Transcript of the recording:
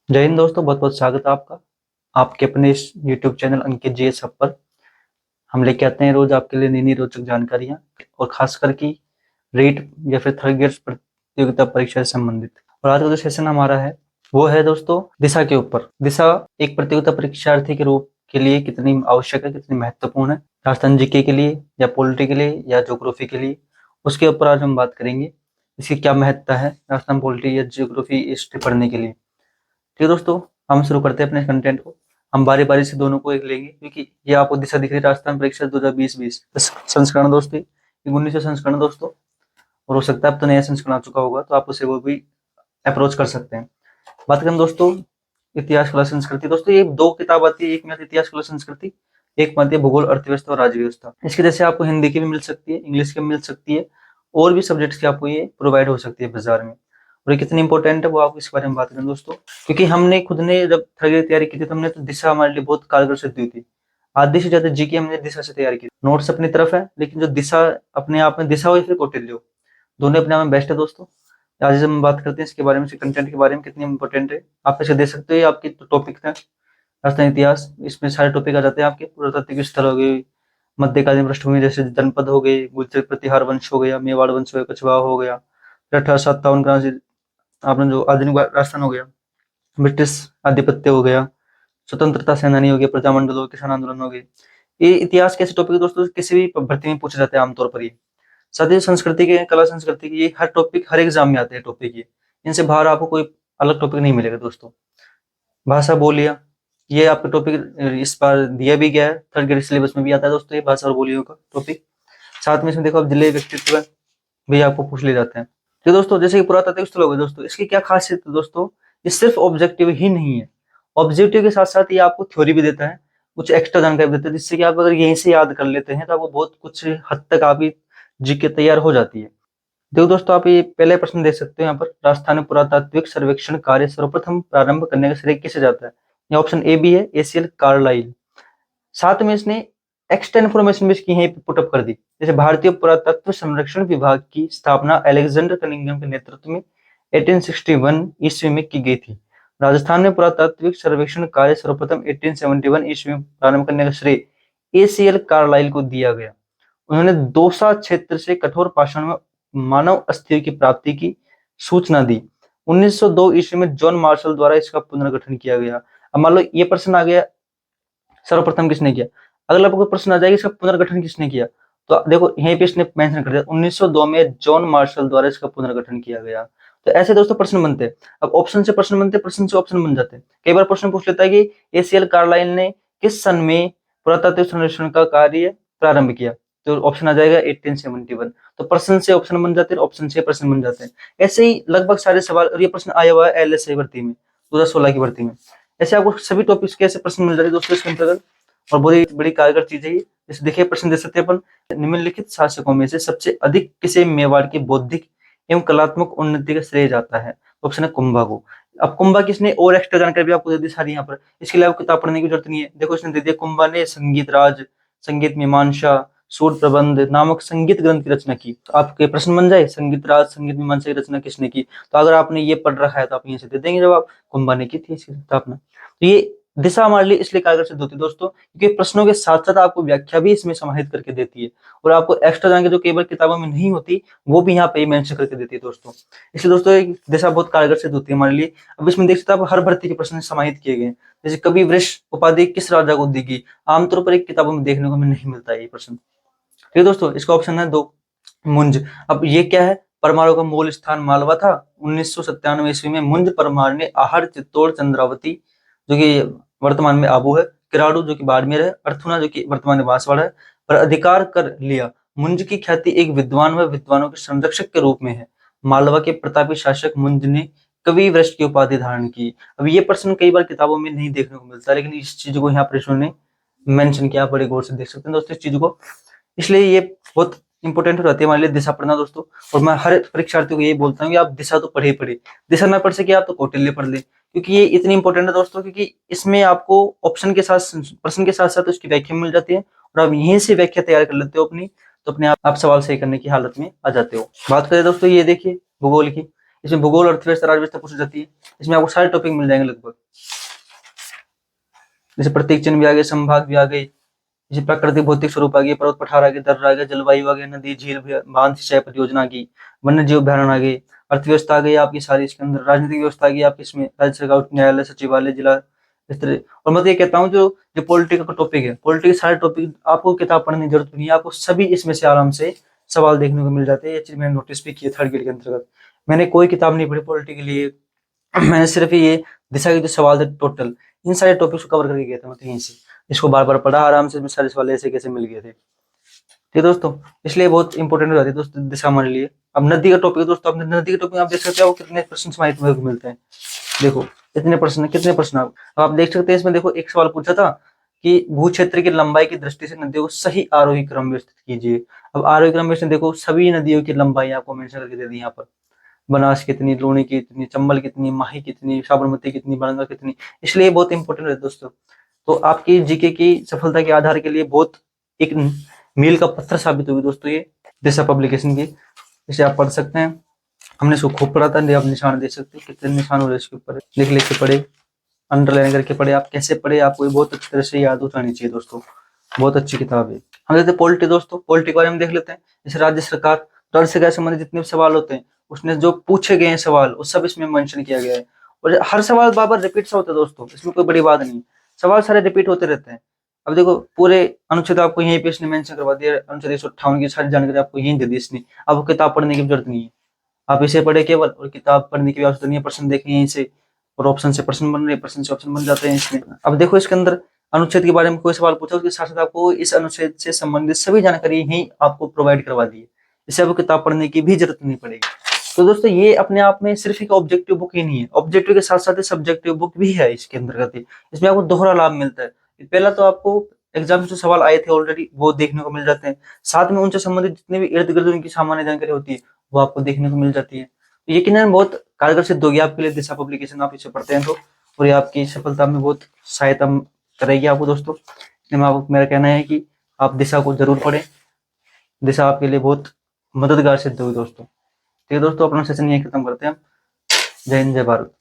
जय हिंद दोस्तों, बहुत बहुत स्वागत है आपका आपके अपने इस यूट्यूब चैनल अंकित जीएस हब पर। हम लेके आते हैं रोज आपके लिए नई नई रोचक जानकारियां और खासकर की रेट या फिर थर्ड ग्रेड प्रतियोगिता परीक्षा से संबंधित। और आज का जो सेशन हमारा है वो है दोस्तों दिशा के ऊपर। दिशा एक प्रतियोगिता परीक्षार्थी के रूप के लिए कितनी आवश्यक है, कितनी महत्वपूर्ण है, राजस्थान जीके के लिए या पॉलिटी के लिए या ज्योग्राफी के लिए, उसके ऊपर आज हम बात करेंगे। इसकी क्या महत्ता है राजस्थान पॉलिटी या ज्योग्राफी हिस्ट्री पढ़ने के लिए। ठीक है दोस्तों, हम शुरू करते हैं अपने कंटेंट को। हम बारी बारी से दोनों को एक लेंगे क्योंकि ये आपको दिशा दिख रही है राजस्थान परीक्षा 2020 संस्करण दोस्तों, ये 19 संस्करण दोस्तों। और हो सकता है अब तो नया संस्करण आ चुका होगा तो आप उसे वो भी अप्रोच कर सकते हैं। बात करें दोस्तों इतिहास कला संस्कृति। दोस्तों ये दो किताब आती है, एक में आती है इतिहास कला संस्कृति, एक में आती है भूगोल अर्थव्यवस्था और राज्य व्यवस्था। इसके जैसे आपको हिंदी की भी मिल सकती है, इंग्लिश की भी मिल सकती है, और भी सब्जेक्ट्स की आपको ये प्रोवाइड हो सकती है बाजार में। और ये कितनी इंपॉर्टेंट है वो आपको इस बारे में बात करें दोस्तों, क्योंकि हमने खुद ने जब थर्ड ग्रेड तैयारी की थी तो हमने तो दिशा हमारे लिए बहुत कारगर सिद्ध हुई थी। आधी से ज्यादा जीके हमने दिशा से तैयार की। नोट्स अपनी तरफ है लेकिन जो दिशा अपने आप में, दिशा हो या फिर कौटिल्य, दोनों अपने आप में बेस्ट है दोस्तों। आज हम बात करते हैं इसके बारे में, कंटेंट के बारे में कितनी इंपॉर्टेंट है। आप इसे देख सकते हो, आपके टॉपिक है राजस्थान इतिहास, इसमें सारे टॉपिक आ जाते हैं आपके। पुरातात्विक स्थल हो गए, मध्यकालीन पृष्ठभूमि जैसे जनपद हो गए, गुर्जर प्रतिहार वंश हो गया, मेवाड़ वंश हो गया, कछवाहा हो गया, 1857 का आपने जो आधुनिक राजस्थान हो गया, ब्रिटिश आधिपत्य हो गया, स्वतंत्रता सेनानी हो गया, प्रजामंडल हो गया, किसान आंदोलन हो गए। ये इतिहास के ऐसे टॉपिक दोस्तों किसी भी भर्ती में पूछे जाते हैं आमतौर पर। ये साथ ही संस्कृति के, कला संस्कृति की, ये हर टॉपिक हर एग्जाम में आते हैं टॉपिक ये। इनसे बाहर आपको कोई अलग टॉपिक नहीं मिलेगा दोस्तों। भाषा बोलियां, ये आपका टॉपिक इस बार दिया भी गया है, थर्ड ग्रेड सिलेबस में भी आता है दोस्तों ये भाषा और बोलियों का टॉपिक। साथ में इसमें देखो आप जिले व्यक्तित्व भी आपको पूछ ले जाते हैं। तो दोस्तों जैसे कि पुरातात्विक स्थल हो गए दोस्तों, इसकी क्या खासियत है दोस्तों, ये सिर्फ ऑब्जेक्टिव ही नहीं है, ऑब्जेक्टिव के साथ साथ ये आपको थ्योरी भी देता है, कुछ एक्स्ट्रा जानकारी देता है, जिससे कि आप अगर यहीं से याद कर लेते हैं तो आपको बहुत कुछ हद तक आपकी जीके तैयार हो जाती है। देखो दोस्तों, आप ये पहले प्रश्न देख सकते हो यहाँ पर, राजस्थान में पुरातात्विक सर्वेक्षण कार्य सर्वप्रथम प्रारंभ करने का श्रेय किसे जाता है। ये ऑप्शन ए बी है, एसीएल कार्लाइल। साथ में इसने एक्स्ट्रा इन्फॉर्मेशन भी इसकी यहीं पे पुटअप कर दी। जैसे भारतीय पुरातत्व संरक्षण विभाग की स्थापना अलेक्जेंडर कनिंघम के नेतृत्व में 1861 ईस्वी में की गई थी। राजस्थान में पुरातात्विक सर्वेक्षण कार्य सर्वप्रथम 1871 ईस्वी में प्रारंभ करने का श्रेय एसीएल कार्लाइल को दिया गया। उन्होंने दौसा क्षेत्र से कठोर पाषाण में मानव अस्थियों की प्राप्ति की सूचना दी। 1902 ईस्वी में जॉन मार्शल द्वारा इसका पुनर्गठन किया गया। अब मान लो ये प्रश्न आ गया, सर्वप्रथम किसने किया। अगला आपको प्रश्न आ जाएगा इसका पुनर्गठन किसने किया, तो देखो यहीं पे इसने मेंशन कर दिया 1902 में जॉन मार्शल द्वारा इसका पुनर्गठन किया गया। तो ऐसे दोस्तों प्रश्न बनते हैं। अब ऑप्शन से प्रश्न बनते हैं, प्रश्न से ऑप्शन बन जाते हैं। कई बार प्रश्न पूछ लेता है कि एसीएल कार्लाइल ने किस सन में पुरातात्विक सर्वेक्षण का कार्य प्रारंभ किया, तो ऑप्शन आ जाएगा 1871। तो प्रश्न से ऑप्शन बन जाते हैं, ऑप्शन से प्रश्न बन जाते हैं। ऐसे ही लगभग सारे सवाल, और ये प्रश्न आया हुआ है एलएसआई भर्ती में 2016 की भर्ती में। ऐसे आपको सभी टॉपिक्स के ऐसे प्रश्न मिल जाते हैं दोस्तों इसके अंतर्गत, और बड़ी बड़ी कारगर चीज है ये। जैसे देखिए प्रश्न दे सकते हैं अपन, निम्नलिखित शासकों में से सबसे अधिक किसे मेवाड़ की बौद्धिक एवं कलात्मक उन्नति का श्रेय जाता है। ऑप्शन है कुंभा को। अब कुंभा किसने, और एक्स्ट्रा जानकारी भी आपको दे दी सारी यहाँ पर, इसके लिए आपको किताब पढ़ने की जरूरत नहीं है। देखो इसने दे दिया, कुंभा ने संगीत राज, संगीत मीमांसा, सूर प्रबंध नामक संगीत ग्रंथ की रचना की। तो आपके प्रश्न बन जाए, संगीत राज संगीत मीमांसा की रचना किसने की, तो अगर आपने ये पढ़ रखा है तो आप यहीं से दे देंगे जवाब, कुंभा ने की थी इसकी स्थापना। तो ये दिशा हमारे लिए इसलिए कारगर सिद्ध होती है दोस्तों, क्योंकि प्रश्नों के साथ साथ आपको व्याख्या भी इसमें समाहित करके देती है, और आपको एक्स्ट्रा जानकारी जो कई बार किताबों में नहीं होती वो भी यहाँ पे मेंशन करके देती है दोस्तों। इसलिए दोस्तों एक दिशा बहुत कारगर सिद्ध होती है हमारे लिए। अब इसमें देख सकते हैं आप, हर भर्ती के प्रश्न समाहित किए गए। जैसे कवि वृष उपाधि किस राजा को दी गई, आमतौर पर एक किताबों में देखने को हमें नहीं मिलता है ये प्रश्न। ठीक है दोस्तों, इसका ऑप्शन है 2 मुंज। अब ये क्या है, परमाणु का मूल स्थान मालवा था। 1997 ईस्वी में मुंज परमार ने आहड़, चित्तौड़, चंद्रावती जो कि वर्तमान में आबू है, किराड़ू जो कि बाड़मेर है, अर्थुना जो कि वर्तमान में बांसवाड़ा है, पर अधिकार कर लिया। मुंज की ख्याति एक विद्वान व विद्वानों के संरक्षक के रूप में है। मालवा के प्रतापी शासक मुंज ने कवि वृष्ट की उपाधि धारण की। अब ये प्रश्न कई बार किताबों में नहीं देखने को मिलता, लेकिन इस चीज को यहाँ पर इन्होंने मेंशन किया, बड़े गौर से देख सकते हैं दोस्तों इस चीज को। इसलिए ये बहुत इंपॉर्टेंट हो जाती है हमारे लिए दिशा पढ़ना दोस्तों। और मैं हर परीक्षार्थी को यही बोलता हूँ कि आप दिशा तो पढ़े ही पढ़े, दिशा ना पढ़ सके आप तो कौटिल्य पढ़ ले, क्योंकि ये इतनी इंपॉर्टेंट है दोस्तों, क्योंकि इसमें आपको ऑप्शन के साथ, प्रश्न के साथ साथ उसकी व्याख्या मिल जाती है, और आप यहीं से व्याख्या तैयार कर लेते हो अपनी, तो अपने आप सवाल सही करने की हालत में आ जाते हो। बात करें दोस्तों, ये देखिए भूगोल की, इसमें भूगोल, अर्थव्यवस्था, राजव्यवस्था पूछी जाती है। इसमें आपको सारे टॉपिक मिल जाएंगे लगभग। जैसे प्रतीक चिन्ह भी आ गए, संभाग भी आ गए, जैसे प्राकृतिक भौतिक स्वरूप आ गई, पर्वत पठार आ गए, दर्रा आ गया, जलवायु आ गया, नदी झील बांध सिंचाई परियोजना की, वन्य जीव अभ्यारण्य आ गई, अर्थव्यवस्था आ गई आपकी सारी इसके अंदर, राजनीतिक व्यवस्था आ गई आपकी इसमें, राज्य सरकार, उच्च न्यायालय, सचिवालय, जिला इस तरह। और मैं तो ये कहता हूँ जो जो पॉलिटिकल का टॉपिक है, पॉलिटिकल सारे टॉपिक आपको किताब पढ़ने की जरूरत नहीं है, आपको सभी इसमें से आराम से सवाल देखने को मिल जाते हैं। ये चीज मैंने नोटिस भी की है थर्ड ग्रेड के अंतर्गत। मैंने कोई किताब नहीं पढ़ी पॉलिटी के लिए, मैंने सिर्फ ये दिशा के जो सवाल थे टोटल, इन सारे टॉपिक्स को कवर करके गया था, मतलब यहीं से इसको बार बार पढ़ा आराम से, सारे सवाल ऐसे कैसे मिल गए थे। ठीक है दोस्तों, इसलिए बहुत इंपॉर्टेंट हो जाती है दोस्तों दिशा हमारे लिए। अब नदी का टॉपिक है दोस्तों, अब नदी के टॉपिक आप देख सकते हो कितने प्रश्न समाहित मिलते हैं। देखो इतने प्रश्न, कितने प्रश्न आप देख सकते हैं। इसमें देखो एक सवाल पूछा था कि भू क्षेत्र की लंबाई की दृष्टि से नदियों को सही आरोही क्रम में स्थित कीजिए। अब आरोही क्रम में देखो सभी नदियों की लंबाई आपको मेंशन करके दे दी यहाँ पर, बनास कितनी, लूणी कितनी, चंबल कितनी, माही कितनी, साबरमती कितनी, बरंगा कितनी। इसलिए बहुत इंपॉर्टेंट है दोस्तों। तो आपकी जीके की सफलता के आधार के लिए बहुत एक मील का पत्थर साबित होगी दोस्तों ये दिशा पब्लिकेशन की। इसे आप पढ़ सकते हैं, हमने इसको खूब पढ़ा था। आप निशान दे सकते हैं, कितने निशान हो रहे इसके ऊपर, लिख लिख के पढ़े, अंडरलाइन करके पढ़े। आप कैसे पढ़े आपको बहुत अच्छी तरह से याद हो जानी चाहिए दोस्तों, बहुत अच्छी किताब है। हम देखते हैं पॉलिटी दोस्तों, पॉलिटी के बारे में देख लेते हैं। जैसे राज्य सरकार से संबंधित जितने भी सवाल होते हैं, उसने जो पूछे गए हैं सवाल वो सब इसमें मेंशन किया गया है। और हर सवाल बार बार रिपीट सा होता है दोस्तों, इसमें कोई बड़ी बात नहीं, सवाल सारे रिपीट होते रहते हैं। अब देखो पूरे अनुच्छेद आपको यहीं पे इसने मेंशन करवा दिया, अनुच्छेद 158 की सारी जानकारी आपको यहीं दे दी इसने। आपको किताब पढ़ने की जरूरत नहीं है, आप इसे पढ़े केवल, और किताब पढ़ने की आवश्यकता नहीं है। प्रश्न देखें यहीं से, और ऑप्शन से प्रश्न बन रहे, प्रश्न से ऑप्शन बन जाते हैं इसमें। अब देखो इसके अंदर अनुच्छेद के बारे में कोई सवाल पूछा, उसके साथ साथ आपको इस अनुच्छेद से संबंधित सभी जानकारी ही आपको प्रोवाइड करवा दी है, इससे आपको किताब पढ़ने की भी जरूरत नहीं पड़ेगी। तो दोस्तों ये अपने आप में सिर्फ एक ऑब्जेक्टिव बुक ही नहीं है, ऑब्जेक्टिव के साथ साथ सब्जेक्टिव बुक भी है इसके अंतर्गत। इसमें आपको दोहरा लाभ मिलता है। पहला तो आपको एग्जाम में जो सवाल आए थे ऑलरेडी वो देखने को मिल जाते हैं, साथ में उनसे संबंधित जितने भी इर्द गिर्द उनकी सामान्य जानकारी होती है वो आपको देखने को मिल जाती है। तो यकीनन बहुत कारगर सिद्ध होगी आपके लिए दिशा पब्लिकेशन, आप इसे पढ़ते हैं तो, और ये आपकी सफलता में बहुत सहायता करेगी आपको दोस्तों। मेरा कहना है कि आप दिशा को जरूर पढ़ें, दिशा आपके लिए बहुत मददगार सिद्ध होगी दोस्तों। ठीक है दोस्तों, अपना सेशन यही खत्म करते हैं। जय हिंद, जय भारत।